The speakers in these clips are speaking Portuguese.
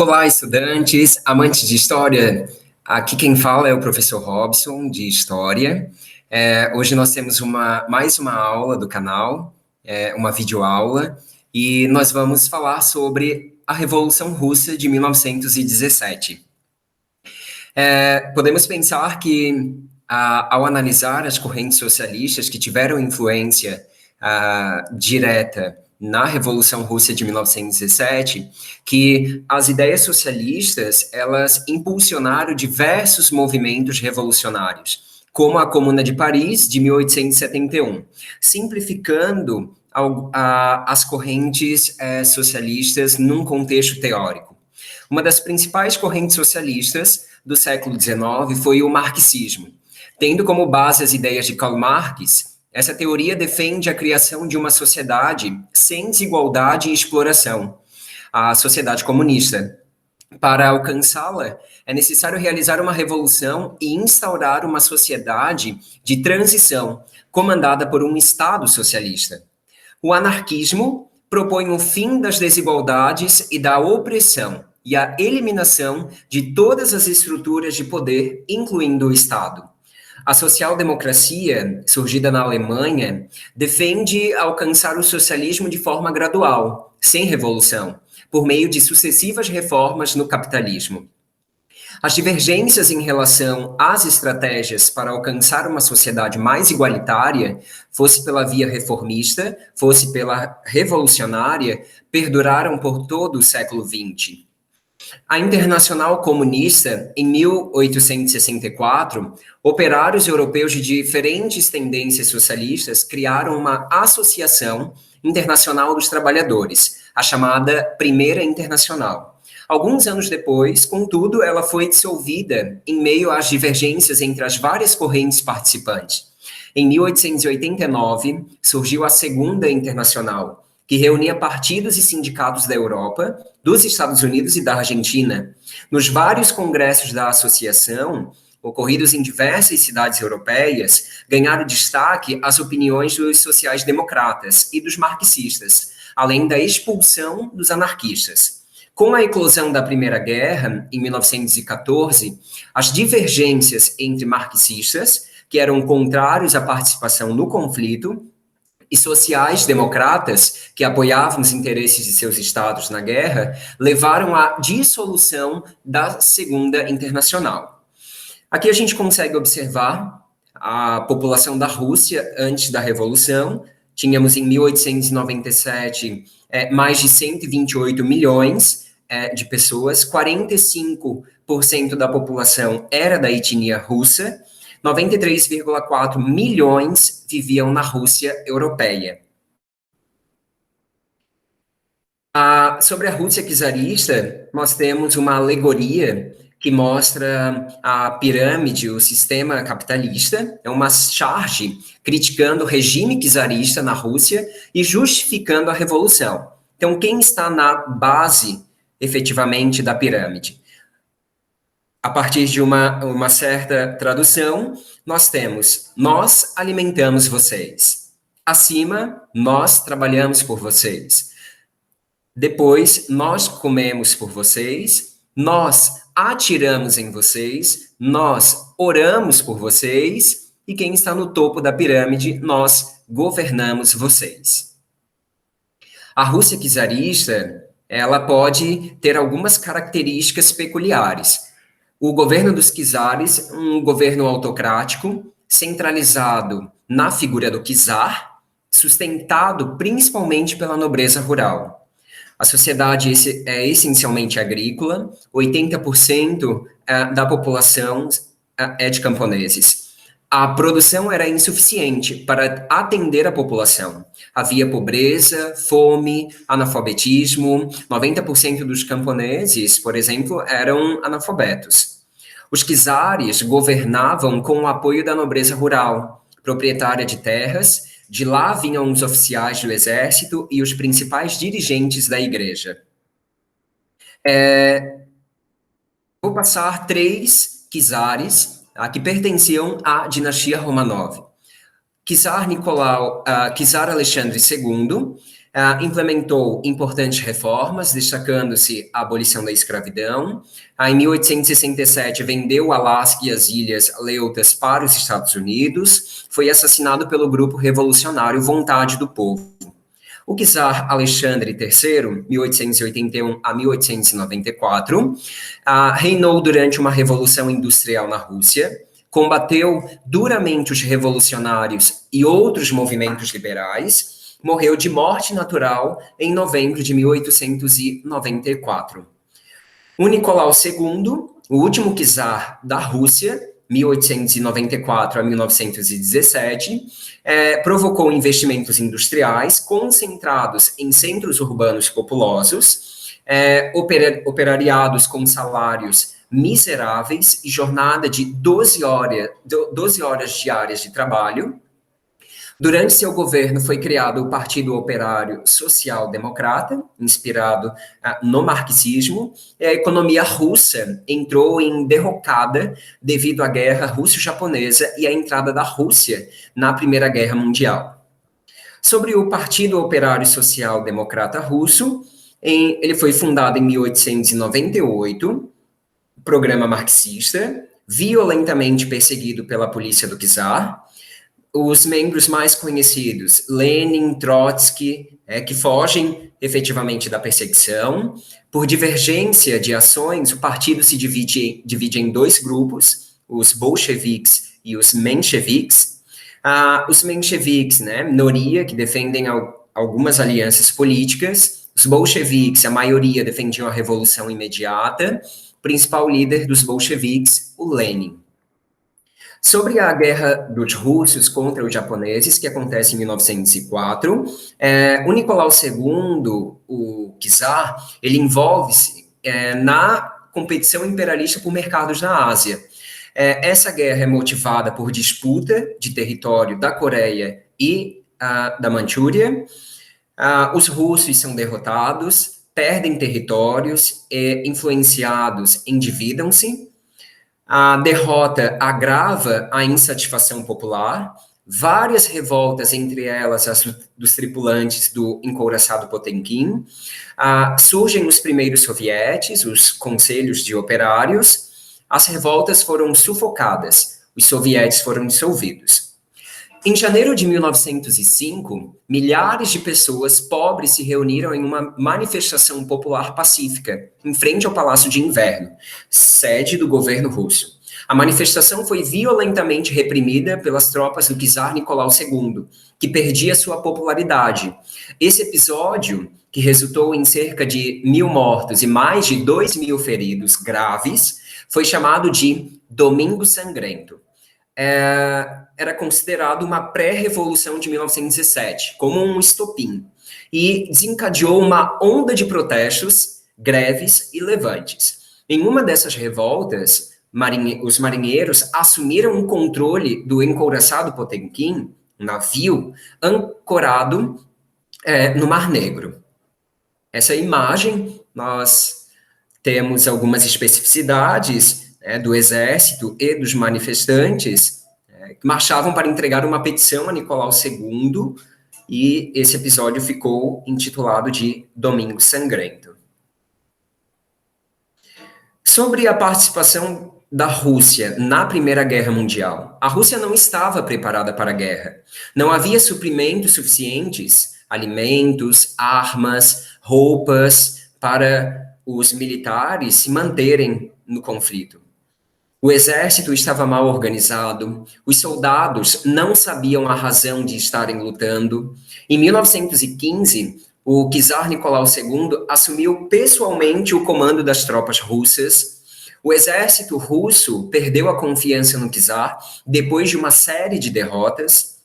Olá, estudantes, amantes de história. Aqui quem fala é o professor Robson, de História. Hoje nós temos mais uma aula do canal, uma videoaula, e nós vamos falar sobre a Revolução Russa de 1917. Podemos pensar que, ao analisar as correntes socialistas que tiveram influência direta na Revolução Russa de 1917, que as ideias socialistas, elas impulsionaram diversos movimentos revolucionários, como a Comuna de Paris, de 1871, simplificando as correntes socialistas num contexto teórico. Uma das principais correntes socialistas do século XIX foi o marxismo. Tendo como base as ideias de Karl Marx, essa teoria defende a criação de uma sociedade sem desigualdade e exploração, a sociedade comunista. Para alcançá-la, é necessário realizar uma revolução e instaurar uma sociedade de transição, comandada por um Estado socialista. O anarquismo propõe o fim das desigualdades e da opressão, e a eliminação de todas as estruturas de poder, incluindo o Estado. A social-democracia, surgida na Alemanha, defende alcançar o socialismo de forma gradual, sem revolução, por meio de sucessivas reformas no capitalismo. As divergências em relação às estratégias para alcançar uma sociedade mais igualitária, fosse pela via reformista, fosse pela revolucionária, perduraram por todo o século XX. A Internacional Comunista, em 1864, operários europeus de diferentes tendências socialistas criaram uma Associação Internacional dos Trabalhadores, a chamada Primeira Internacional. Alguns anos depois, contudo, ela foi dissolvida em meio às divergências entre as várias correntes participantes. Em 1889, surgiu a Segunda Internacional, que reunia partidos e sindicatos da Europa, dos Estados Unidos e da Argentina. Nos vários congressos da associação, ocorridos em diversas cidades europeias, ganharam destaque as opiniões dos sociais-democratas e dos marxistas, além da expulsão dos anarquistas. Com a eclosão da Primeira Guerra, em 1914, as divergências entre marxistas, que eram contrários à participação no conflito, e sociais-democratas, que apoiavam os interesses de seus estados na guerra, levaram à dissolução da Segunda Internacional. Aqui a gente consegue observar a população da Rússia antes da Revolução. Tínhamos em 1897 mais de 128 milhões de pessoas, 45% da população era da etnia russa, 93,4 milhões viviam na Rússia europeia. Sobre a Rússia czarista, nós temos uma alegoria que mostra a pirâmide, o sistema capitalista, é uma charge criticando o regime czarista na Rússia e justificando a revolução. Então, quem está na base, efetivamente, da pirâmide? A partir de uma certa tradução, nós temos: nós alimentamos vocês. Acima, nós trabalhamos por vocês. Depois, nós comemos por vocês. Nós atiramos em vocês. Nós oramos por vocês. E quem está no topo da pirâmide, nós governamos vocês. A Rússia czarista, ela pode ter algumas características peculiares. O governo dos czares, um governo autocrático, centralizado na figura do czar, sustentado principalmente pela nobreza rural. A sociedade é essencialmente agrícola, 80% da população é de camponeses. A produção era insuficiente para atender a população. Havia pobreza, fome, analfabetismo. 90% dos camponeses, por exemplo, eram analfabetos. Os czares governavam com o apoio da nobreza rural, proprietária de terras. De lá vinham os oficiais do exército e os principais dirigentes da igreja. Vou passar 3 czares que pertenciam à dinastia Romanov. Czar Alexandre II, Implementou importantes reformas, destacando-se a abolição da escravidão. Em 1867, vendeu o Alasca e as Ilhas Aleutas para os Estados Unidos. Foi assassinado pelo grupo revolucionário Vontade do Povo. O czar Alexandre III, 1881 a 1894, reinou durante uma revolução industrial na Rússia, combateu duramente os revolucionários e outros movimentos liberais, morreu de morte natural em novembro de 1894. O Nicolau II, o último czar da Rússia, 1894 a 1917, provocou investimentos industriais concentrados em centros urbanos populosos, operariados com salários miseráveis e jornada de 12 horas diárias de trabalho. Durante seu governo foi criado o Partido Operário Social Democrata, inspirado no marxismo, e a economia russa entrou em derrocada devido à guerra russo-japonesa e à entrada da Rússia na Primeira Guerra Mundial. Sobre o Partido Operário Social Democrata Russo, ele foi fundado em 1898, programa marxista, violentamente perseguido pela polícia do czar. Os membros mais conhecidos, Lenin, Trotsky, que fogem efetivamente da perseguição. Por divergência de ações, o partido se divide em dois grupos, os bolcheviques e os mencheviques. Os mencheviques, minoria, que defendem algumas alianças políticas. Os bolcheviques, a maioria, defendiam a revolução imediata. O principal líder dos bolcheviques, o Lenin. Sobre a guerra dos russos contra os japoneses, que acontece em 1904, o Nicolau II, o czar, ele envolve-se na competição imperialista por mercados na Ásia. Essa guerra é motivada por disputa de território da Coreia e da Manchúria. Os russos são derrotados, perdem territórios, influenciados, endividam-se. A derrota agrava a insatisfação popular, várias revoltas, entre elas as dos tripulantes do encouraçado Potemkin, surgem os primeiros sovietes, os conselhos de operários, as revoltas foram sufocadas, os sovietes foram dissolvidos. Em janeiro de 1905, milhares de pessoas pobres se reuniram em uma manifestação popular pacífica, em frente ao Palácio de Inverno, sede do governo russo. A manifestação foi violentamente reprimida pelas tropas do czar Nicolau II, que perdia sua popularidade. Esse episódio, que resultou em cerca de 1.000 mortos e mais de 2.000 feridos graves, foi chamado de Domingo Sangrento. Era considerado uma pré-revolução de 1917, como um estopim, e desencadeou uma onda de protestos, greves e levantes. Em uma dessas revoltas, os marinheiros assumiram o controle do encouraçado Potemkin, um navio ancorado no Mar Negro. Essa imagem, nós temos algumas especificidades do exército e dos manifestantes que marchavam para entregar uma petição a Nicolau II, e esse episódio ficou intitulado de Domingo Sangrento. Sobre a participação da Rússia na Primeira Guerra Mundial, a Rússia não estava preparada para a guerra. Não havia suprimentos suficientes, alimentos, armas, roupas, para os militares se manterem no conflito. O exército estava mal organizado, os soldados não sabiam a razão de estarem lutando. Em 1915, o czar Nicolau II assumiu pessoalmente o comando das tropas russas. O exército russo perdeu a confiança no czar depois de uma série de derrotas.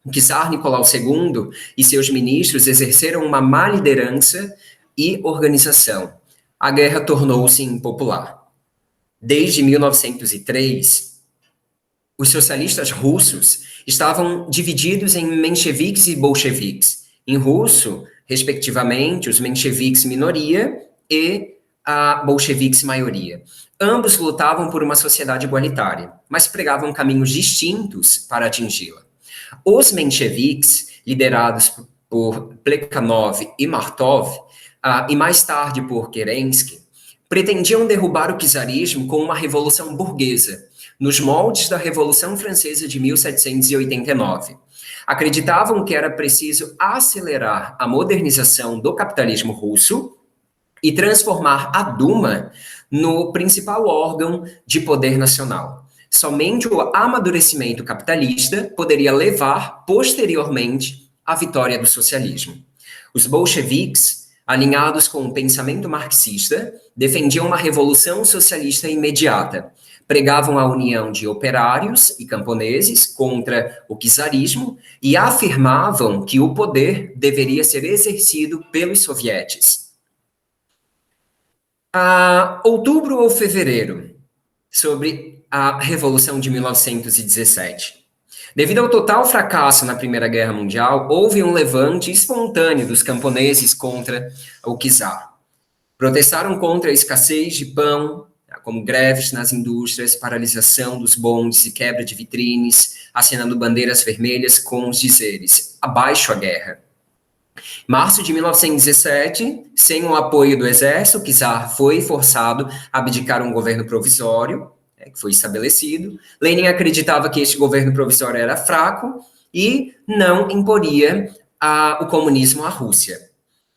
O czar Nicolau II e seus ministros exerceram uma má liderança e organização. A guerra tornou-se impopular. Desde 1903, os socialistas russos estavam divididos em mencheviques e bolcheviques. Em russo, respectivamente, os mencheviques minoria e a bolcheviques maioria. Ambos lutavam por uma sociedade igualitária, mas pregavam caminhos distintos para atingi-la. Os mencheviques, liderados por Plekhanov e Martov, e mais tarde por Kerensky, pretendiam derrubar o czarismo com uma revolução burguesa, nos moldes da Revolução Francesa de 1789. Acreditavam que era preciso acelerar a modernização do capitalismo russo e transformar a Duma no principal órgão de poder nacional. Somente o amadurecimento capitalista poderia levar, posteriormente, à vitória do socialismo. Os bolcheviques, alinhados com o pensamento marxista, defendiam uma revolução socialista imediata, pregavam a união de operários e camponeses contra o czarismo e afirmavam que o poder deveria ser exercido pelos sovietes. Outubro ou fevereiro, sobre a Revolução de 1917. Devido ao total fracasso na Primeira Guerra Mundial, houve um levante espontâneo dos camponeses contra o czar. Protestaram contra a escassez de pão, como greves nas indústrias, paralisação dos bondes e quebra de vitrines, assinando bandeiras vermelhas com os dizeres "Abaixo a guerra". Março de 1917, sem o apoio do exército, o czar foi forçado a abdicar um governo provisório, que foi estabelecido. Lenin acreditava que este governo provisório era fraco e não imporia o comunismo à Rússia.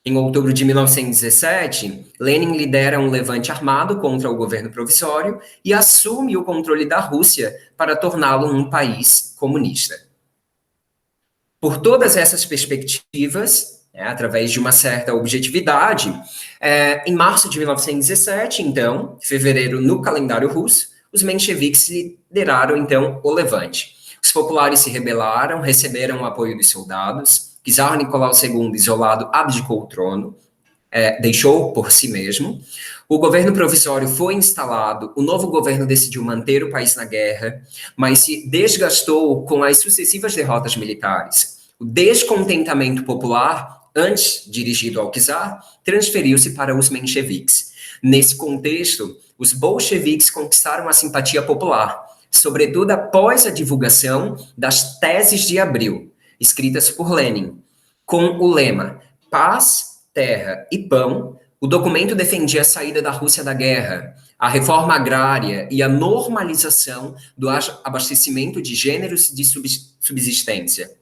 Em outubro de 1917, Lenin lidera um levante armado contra o governo provisório e assume o controle da Rússia para torná-lo um país comunista. Por todas essas perspectivas, através de uma certa objetividade, em março de 1917, então, fevereiro no calendário russo, os mencheviques lideraram, então, o levante. Os populares se rebelaram, receberam o apoio dos soldados. Czar Nicolau II, isolado, abdicou o trono, deixou por si mesmo. O governo provisório foi instalado, o novo governo decidiu manter o país na guerra, mas se desgastou com as sucessivas derrotas militares. O descontentamento popular, antes dirigido ao czar, transferiu-se para os mencheviques. Nesse contexto, os bolcheviques conquistaram a simpatia popular, sobretudo após a divulgação das Teses de Abril, escritas por Lenin. Com o lema Paz, Terra e Pão, o documento defendia a saída da Rússia da guerra, a reforma agrária e a normalização do abastecimento de gêneros de subsistência.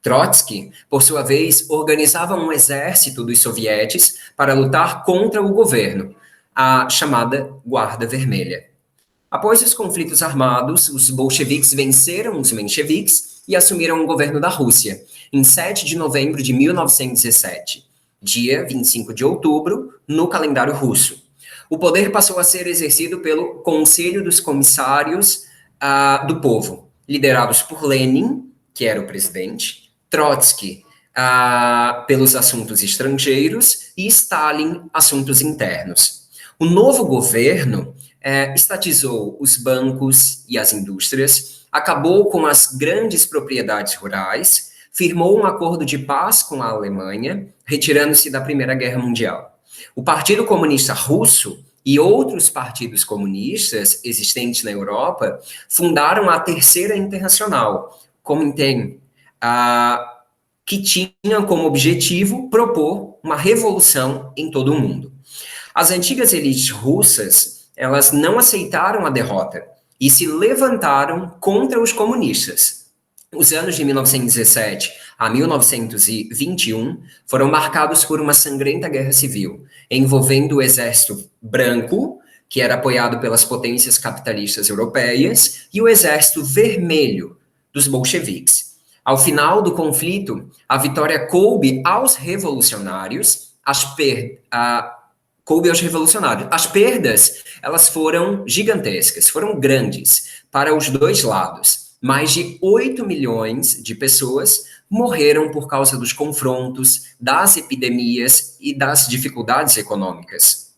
Trotsky, por sua vez, organizava um exército dos sovietes para lutar contra o governo, a chamada Guarda Vermelha. Após os conflitos armados, os bolcheviques venceram os mencheviques e assumiram o governo da Rússia, em 7 de novembro de 1917, dia 25 de outubro, no calendário russo. O poder passou a ser exercido pelo Conselho dos Comissários do Povo, liderados por Lenin, que era o presidente, Trotsky, pelos assuntos estrangeiros, e Stalin, assuntos internos. O novo governo estatizou os bancos e as indústrias, acabou com as grandes propriedades rurais, firmou um acordo de paz com a Alemanha, retirando-se da Primeira Guerra Mundial. O Partido Comunista Russo e outros partidos comunistas existentes na Europa fundaram a Terceira Internacional, Comintern, que tinha como objetivo propor uma revolução em todo o mundo. As antigas elites russas, elas não aceitaram a derrota e se levantaram contra os comunistas. Os anos de 1917 a 1921 foram marcados por uma sangrenta guerra civil, envolvendo o exército branco, que era apoiado pelas potências capitalistas europeias, e o exército vermelho dos bolcheviques. Ao final do conflito, a vitória coube aos revolucionários, As perdas, elas foram gigantescas, foram grandes para os dois lados. Mais de 8 milhões de pessoas morreram por causa dos confrontos, das epidemias e das dificuldades econômicas.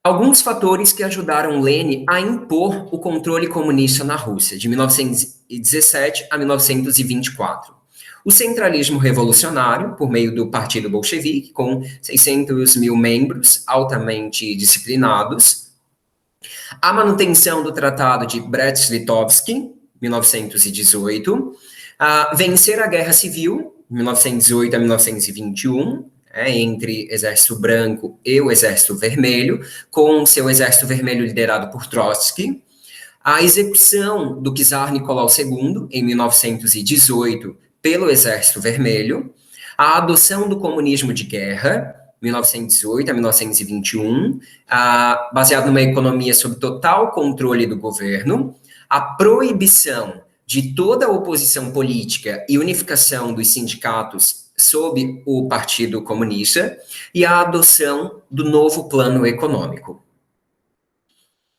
Alguns fatores que ajudaram Lenin a impor o controle comunista na Rússia, de 1917 a 1924. O centralismo revolucionário, por meio do Partido Bolchevique, com 600 mil membros altamente disciplinados. A manutenção do Tratado de Brest-Litovsk, 1918. Vencer a Guerra Civil, 1918 a 1921, entre Exército Branco e o Exército Vermelho, com seu Exército Vermelho liderado por Trotsky, a execução do czar Nicolau II, em 1918, pelo Exército Vermelho, a adoção do comunismo de guerra, 1918 a 1921, baseado numa economia sob total controle do governo, a proibição de toda a oposição política e unificação dos sindicatos sob o Partido Comunista e a adoção do novo plano econômico.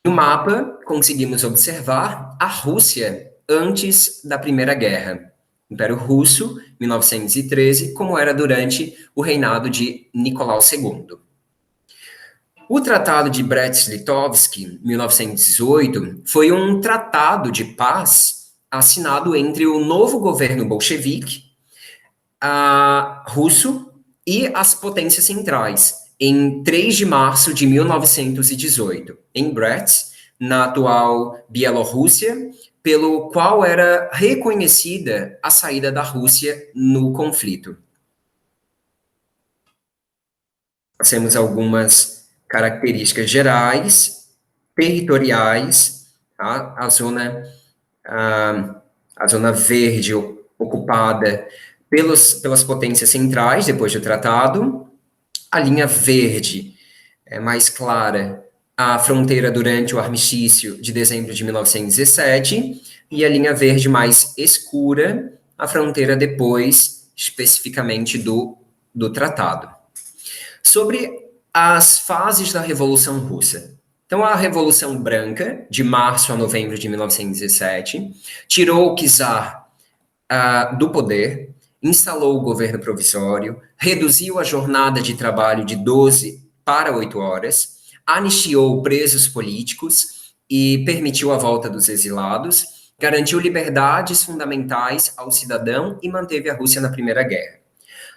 No mapa, conseguimos observar a Rússia antes da Primeira Guerra. Império Russo, 1913, como era durante o reinado de Nicolau II. O Tratado de Brest-Litovsk, 1918, foi um tratado de paz assinado entre o novo governo bolchevique russo e as potências centrais, em 3 de março de 1918, em Brest, na atual Bielorrússia, pelo qual era reconhecida a saída da Rússia no conflito. Nós temos algumas características gerais, territoriais, tá? A zona verde ocupada pelas potências centrais, depois do tratado, a linha verde é mais clara, a fronteira durante o armistício de dezembro de 1917, e a linha verde mais escura, a fronteira depois, especificamente, do tratado. Sobre as fases da Revolução Russa. Então, a Revolução Branca, de março a novembro de 1917, tirou o czar do poder, instalou o governo provisório, reduziu a jornada de trabalho de 12 para 8 horas, anistiou presos políticos e permitiu a volta dos exilados, garantiu liberdades fundamentais ao cidadão e manteve a Rússia na Primeira Guerra.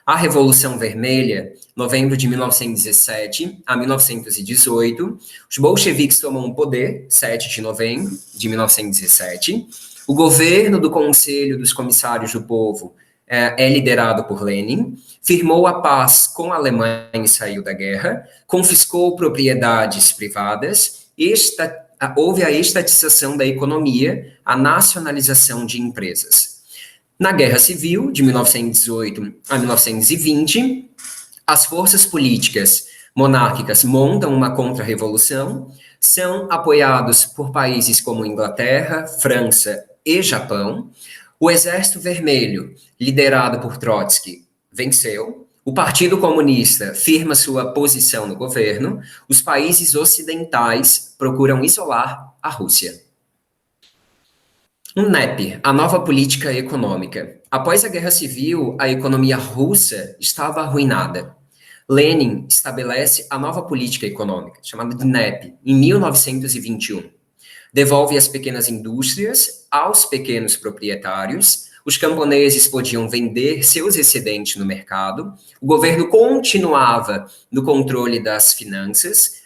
A Revolução Vermelha, novembro de 1917 a 1918, os bolcheviques tomam o poder, 7 de novembro de 1917. O governo do Conselho dos Comissários do Povo é liderado por Lenin, firmou a paz com a Alemanha e saiu da guerra, confiscou propriedades privadas, houve a estatização da economia, a nacionalização de empresas. Na Guerra Civil, de 1918 a 1920, as forças políticas monárquicas montam uma contra-revolução, são apoiados por países como Inglaterra, França e Japão. O Exército Vermelho, liderado por Trotsky, venceu. O Partido Comunista firma sua posição no governo. Os países ocidentais procuram isolar a Rússia. NEP, a nova política econômica. Após a Guerra Civil, a economia russa estava arruinada. Lenin estabelece a nova política econômica, chamada de NEP, em 1921. Devolve as pequenas indústrias aos pequenos proprietários, os camponeses podiam vender seus excedentes no mercado, o governo continuava no controle das finanças,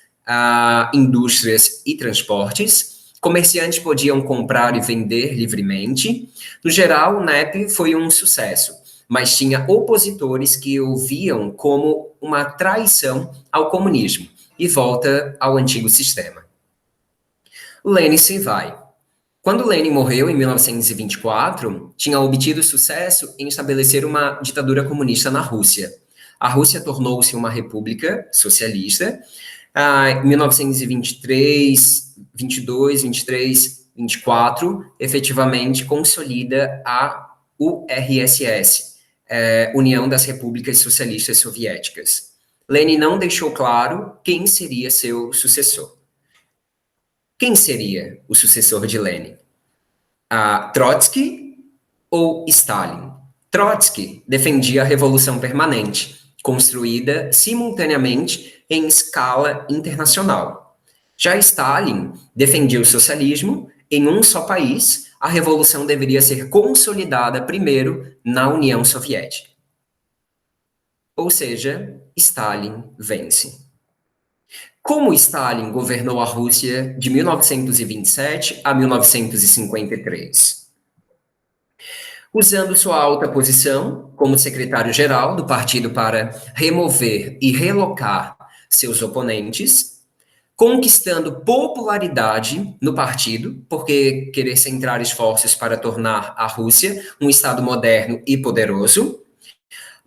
indústrias e transportes, comerciantes podiam comprar e vender livremente. No geral, o NEP foi um sucesso, mas tinha opositores que o viam como uma traição ao comunismo e volta ao antigo sistema. Lenin se vai. Quando Lenin morreu, em 1924, tinha obtido sucesso em estabelecer uma ditadura comunista na Rússia. A Rússia tornou-se uma república socialista. Em 1923, 22, 23, 24, efetivamente consolida a URSS, União das Repúblicas Socialistas Soviéticas. Lenin não deixou claro quem seria seu sucessor. Quem seria o sucessor de Lenin? Trotsky ou Stalin? Trotsky defendia a Revolução Permanente, construída simultaneamente em escala internacional. Já Stalin defendia o socialismo em um só país. A revolução deveria ser consolidada primeiro na União Soviética. Ou seja, Stalin vence. Como Stalin governou a Rússia de 1927 a 1953? usando sua alta posição como secretário-geral do partido para remover e relocar seus oponentes, conquistando popularidade no partido, porque querer centrar esforços para tornar a Rússia um Estado moderno e poderoso,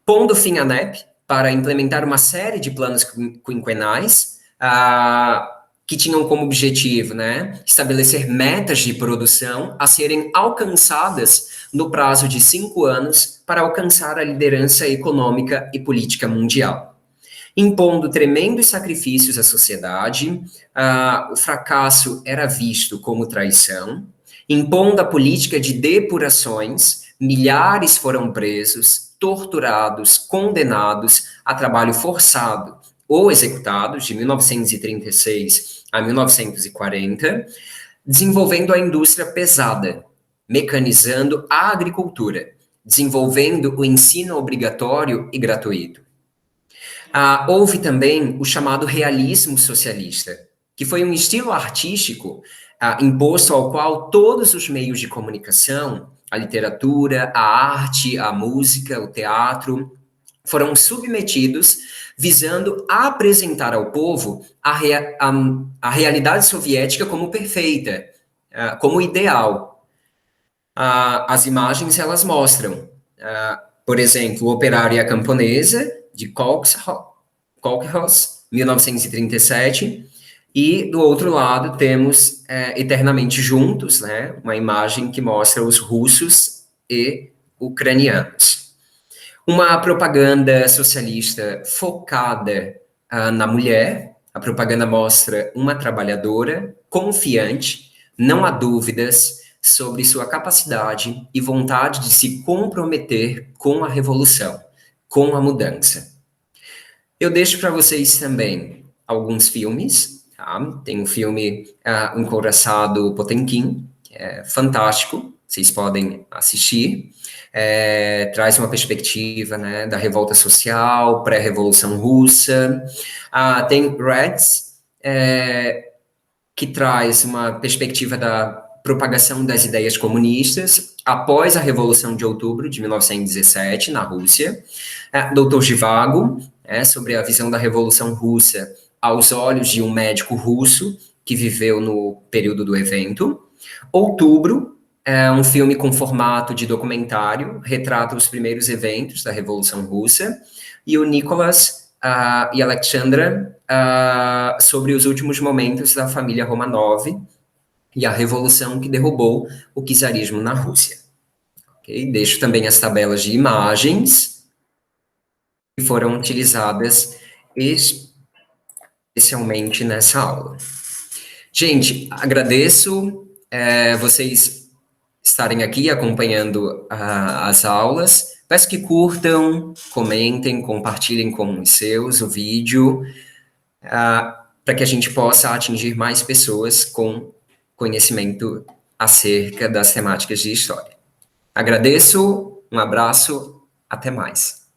pondo fim à NEP para implementar uma série de planos quinquenais, que tinham como objetivo, né, estabelecer metas de produção a serem alcançadas no prazo de 5 anos para alcançar a liderança econômica e política mundial. Impondo tremendos sacrifícios à sociedade, o fracasso era visto como traição, impondo a política de depurações, milhares foram presos, torturados, condenados a trabalho forçado ou executados de 1936 a 1940, desenvolvendo a indústria pesada, mecanizando a agricultura, desenvolvendo o ensino obrigatório e gratuito. Houve também o chamado realismo socialista, que foi um estilo artístico imposto ao qual todos os meios de comunicação, a literatura, a arte, a música, o teatro, foram submetidos visando apresentar ao povo a realidade soviética como perfeita, como ideal. As imagens, elas mostram, por exemplo, o Operário e a Camponesa, de Kolkhoz, 1937, e do outro lado temos Eternamente Juntos, né, uma imagem que mostra os russos e ucranianos. Uma propaganda socialista focada na mulher. A propaganda mostra uma trabalhadora confiante, não há dúvidas sobre sua capacidade e vontade de se comprometer com a revolução, com a mudança. Eu deixo para vocês também alguns filmes, tá? Tem um filme Encouraçado Potemkin, que é fantástico, vocês podem assistir. Traz uma perspectiva, né, da revolta social, pré-revolução russa. Tem Reds, que traz uma perspectiva da propagação das ideias comunistas após a Revolução de Outubro de 1917, na Rússia. Dr. Zhivago, sobre a visão da Revolução Russa aos olhos de um médico russo que viveu no período do evento. Outubro, um filme com formato de documentário, retrata os primeiros eventos da Revolução Russa. E o Nicholas e Alexandra, sobre os últimos momentos da família Romanov e a revolução que derrubou o czarismo na Rússia. Okay? Deixo também as tabelas de imagens que foram utilizadas especialmente nessa aula. Gente, agradeço vocês estarem aqui acompanhando as aulas. Peço que curtam, comentem, compartilhem com os seus o vídeo, para que a gente possa atingir mais pessoas com conhecimento acerca das temáticas de história. Agradeço, um abraço, até mais.